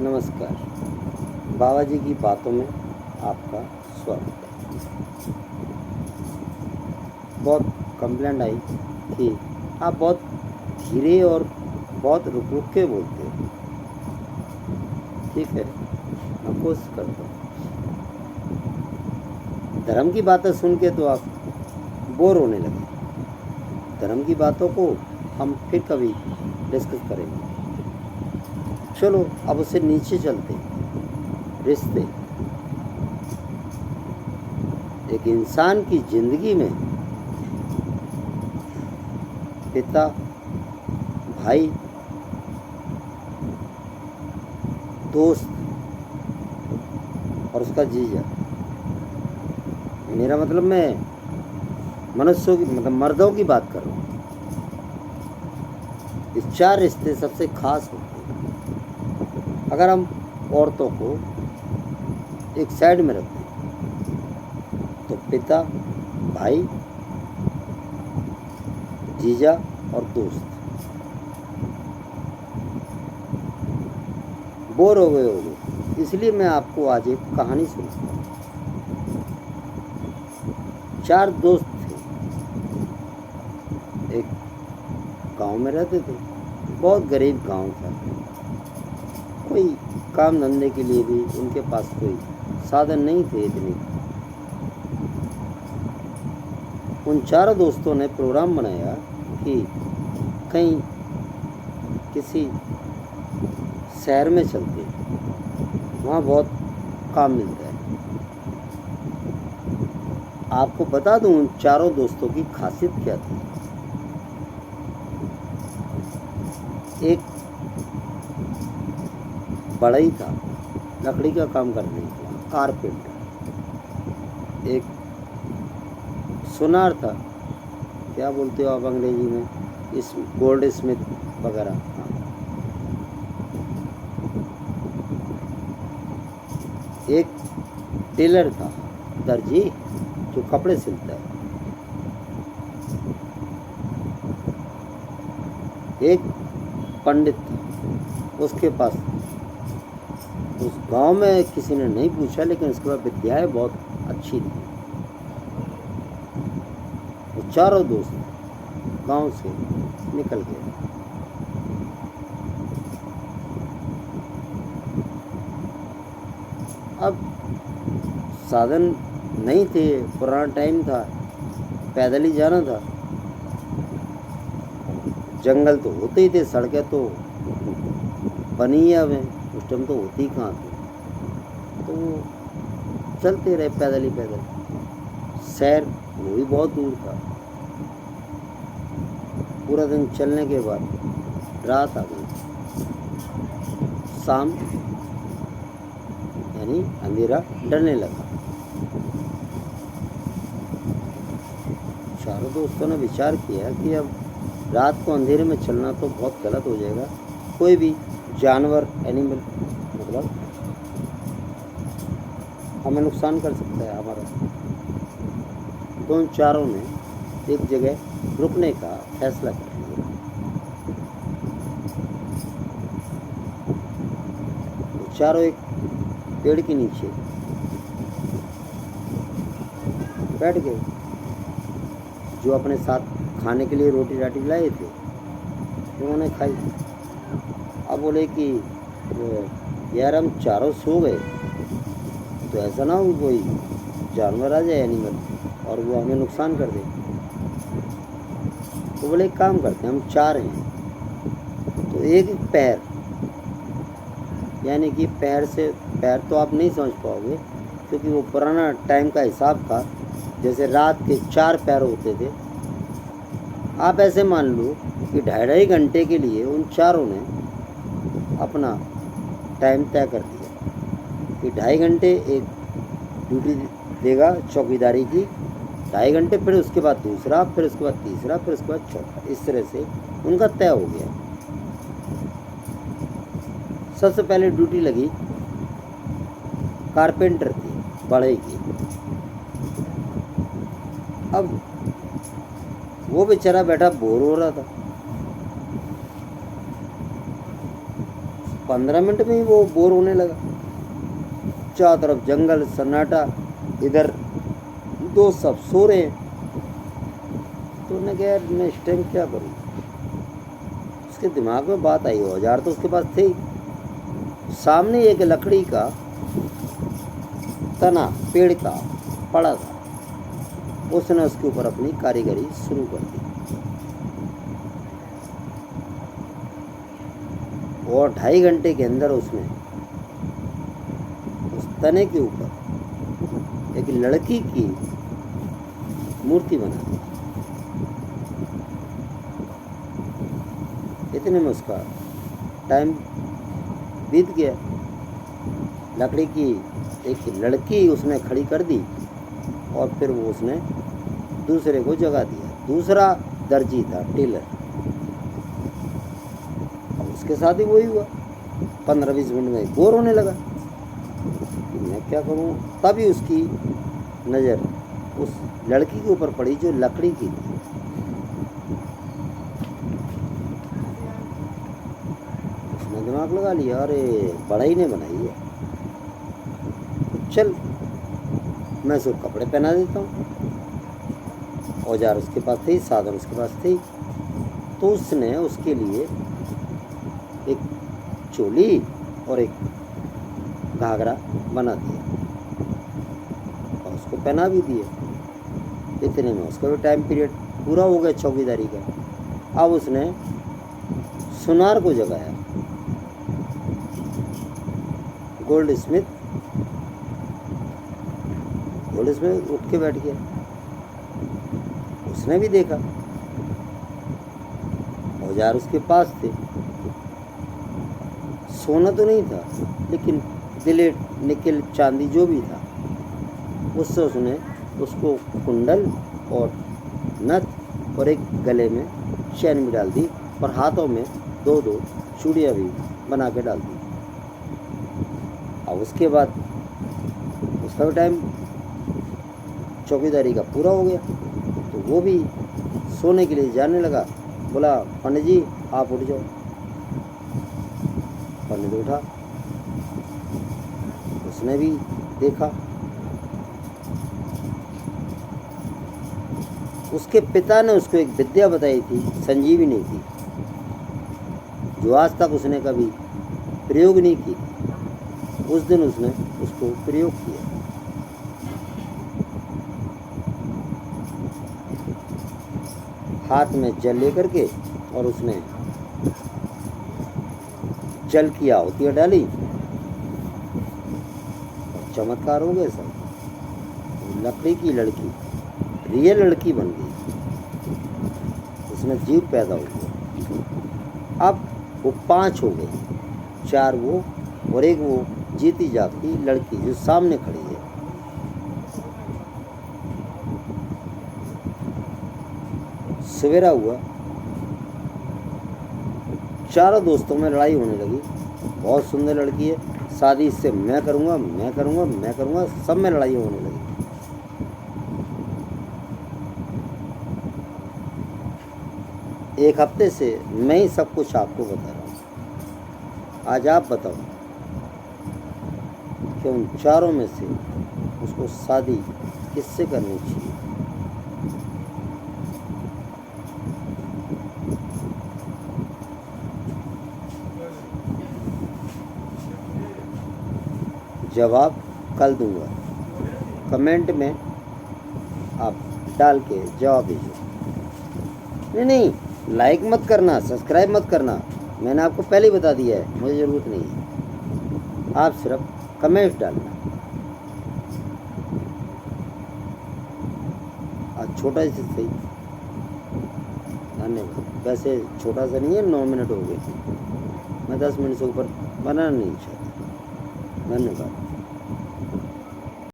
नमस्कार। बाबा जी की बातों में आपका स्वागत है। बहुत कंप्लेंट आई कि आप बहुत धीरे और बहुत रुक रुक के बोलते हो। ठीक है, मैं कोशिश करता हूँ। धर्म की बातें सुन के तो आप बोर होने लगे। धर्म की बातों को हम फिर कभी डिस्कस करेंगे। चलो अब उससे नीचे चलते हैं। रिश्ते एक इंसान की जिंदगी में पिता, भाई, दोस्त और उसका जीजा। मेरा मतलब मैं मनुष्यों की मतलब मर्दों की बात कर रहा हूँ। ये चार रिश्ते सबसे खास होते हैं। अगर हम औरतों को एक साइड में रखते हैं तो पिता, भाई, जीजा और दोस्त। बोर हो गए होंगे, इसलिए मैं आपको आज एक कहानी सुनाता हूँ। चार दोस्त थे, एक गांव में रहते थे। बहुत गरीब गांव था। कोई काम धंधे के लिए भी उनके पास कोई साधन नहीं थे इतने। उन चारों दोस्तों ने प्रोग्राम बनाया कि कहीं किसी शहर में चलते, वहाँ बहुत काम मिलता है। आपको बता दूं उन चारों दोस्तों की खासियत क्या थी। एक बड़ा ही था, लकड़ी का काम करने का कारपेंटर। एक सुनार था, क्या बोलते हो आप अंग्रेजी में, इस गोल्ड स्मिथ वगैरह। एक टेलर था, दर्जी जो कपड़े सिलता है। एक पंडित था, उसके पास उस गांव में किसी ने नहीं पूछा, लेकिन उसके पास विद्याएं बहुत अच्छी थी। वो चारों दोस्त गांव से निकल गए। अब साधन नहीं थे, पुराना टाइम था, पैदल ही जाना था। जंगल तो होते ही थे, सड़कें तो बनी ही अब हैं, उस टाइम तो होती कहाँ थी। तो चलते रहे पैदल ही पैदल। शहर वो भी बहुत दूर था। पूरा दिन चलने के बाद रात आ गई। शाम यानी अंधेरा डरने लगा। चारों दोस्तों ने विचार किया कि अब रात को अंधेरे में चलना तो बहुत गलत हो जाएगा। कोई भी जानवर, एनिमल मतलब हमें नुकसान कर सकता है हमारा। तो उन चारों ने एक जगह रुकने का फैसला कर लिया। तो चारों एक पेड़ के नीचे बैठ गए। जो अपने साथ खाने के लिए रोटी राटी लाए थे उन्होंने खाई। अब बोले कि यार हम चारों सो गए तो ऐसा ना हो कोई जानवर आ जाए, एनिमल, और वो हमें नुकसान कर दे। तो बोले एक काम करते हैं, हम चार हैं तो एक पैर, यानी कि पैर से, पैर तो आप नहीं समझ पाओगे क्योंकि वो पुराना टाइम का हिसाब था। जैसे रात के 4 पैर होते थे। आप ऐसे मान लो कि 2.5 घंटे के लिए उन चारों ने अपना टाइम तय कर दिया कि 2.5 घंटे एक ड्यूटी देगा चौकीदारी की, 2.5 घंटे, फिर उसके बाद दूसरा, फिर उसके बाद तीसरा, फिर उसके बाद चौथा। इस तरह से उनका तय हो गया। सबसे पहले ड्यूटी लगी कारपेंटर की, बढ़ई की। अब वो बेचारा बैठा बोर हो रहा था। 15 मिनट में ही वो बोर होने लगा। चारों तरफ जंगल सन्नाटा, इधर दोस्त सब सो रहे हैं। तो उन्होंने कहा यार मैं इस टाइम क्या करूँ। उसके दिमाग में बात आई, औजार तो उसके पास थे ही। सामने एक लकड़ी का तना पेड़ का पड़ा था, उसने उसके ऊपर अपनी कारीगरी शुरू कर दी और 2.5 घंटे के अंदर उसने उस तने के ऊपर एक लड़की की मूर्ति बना दी। इतने में उसका टाइम बीत गया। लकड़ी की एक लड़की उसने खड़ी कर दी और फिर वो उसने दूसरे को जगा दिया। दूसरा दर्जी था, टेलर, और उसके साथ ही वही हुआ। 15-20 मिनट में बोर होने लगा कि मैं क्या करूँ। तभी उसकी नज़र उस लड़की के ऊपर पड़ी जो लकड़ी की थी। उसने दिमाग लगा लिया, अरे बड़ा ही ने बनाई है, चल मैं उसको कपड़े पहना देता हूँ। औजार उसके पास थे, साधन उसके पास थे। तो उसने उसके लिए एक चोली और एक घाघरा बना दिया और उसको पहना भी दिया। इतने में उसका भी टाइम पीरियड पूरा हो गया चौकीदारी का। अब उसने सुनार को जगाया। गोल्ड स्मिथ उठ के बैठ गया। उसने भी देखा, औजार उसके पास थे। सोना तो नहीं था, लेकिन दिलेट निकल चांदी जो भी था, उससे उसने उसको कुंडल और नथ और एक गले में चैन भी डाल दी और हाथों में 2-2 चूड़ियाँ भी बना के डाल दी। अब उसके बाद उसका भी टाइम चौकीदारी का पूरा हो गया। तो वो भी सोने के लिए जाने लगा। बोला पंडित जी आप उठ जाओ। पंडित उठा, उसने भी देखा। उसके पिता ने उसको एक विद्या बताई थी, संजीवनी की, जो आज तक उसने कभी प्रयोग नहीं की। उस दिन उसने उसको प्रयोग किया। हाथ में जल लेकर के और उसने जल की आहुतियाँ डाली और चमत्कार हो गया सब। लकड़ी की लड़की रियल लड़की बन गई, उसमें जीव पैदा हो गया। अब वो 5 हो गई, 4 वो और एक वो जीती जागती लड़की जो सामने खड़ी है। सवेरा हुआ, चारों दोस्तों में लड़ाई होने लगी। बहुत सुंदर लड़की है, शादी इससे मैं करूँगा, मैं करूँगा, मैं करूँगा, सब में लड़ाई होने लगी। एक हफ्ते से मैं ही सब कुछ आपको बता रहा हूँ। आज आप बताओ कि उन चारों में से उसको शादी किससे करनी चाहिए। जवाब कल दूंगा, कमेंट में आप डाल के जवाब दीजिए। नहीं, लाइक मत करना, सब्सक्राइब मत करना, मैंने आपको पहले ही बता दिया है, मुझे ज़रूरत नहीं है। आप सिर्फ कमेंट डालना। आज छोटा सा सही, धन्यवाद। वैसे छोटा सा नहीं है, 9 मिनट हो गए, मैं 10 मिनट से ऊपर बनाना नहीं चाहता। धन्यवाद।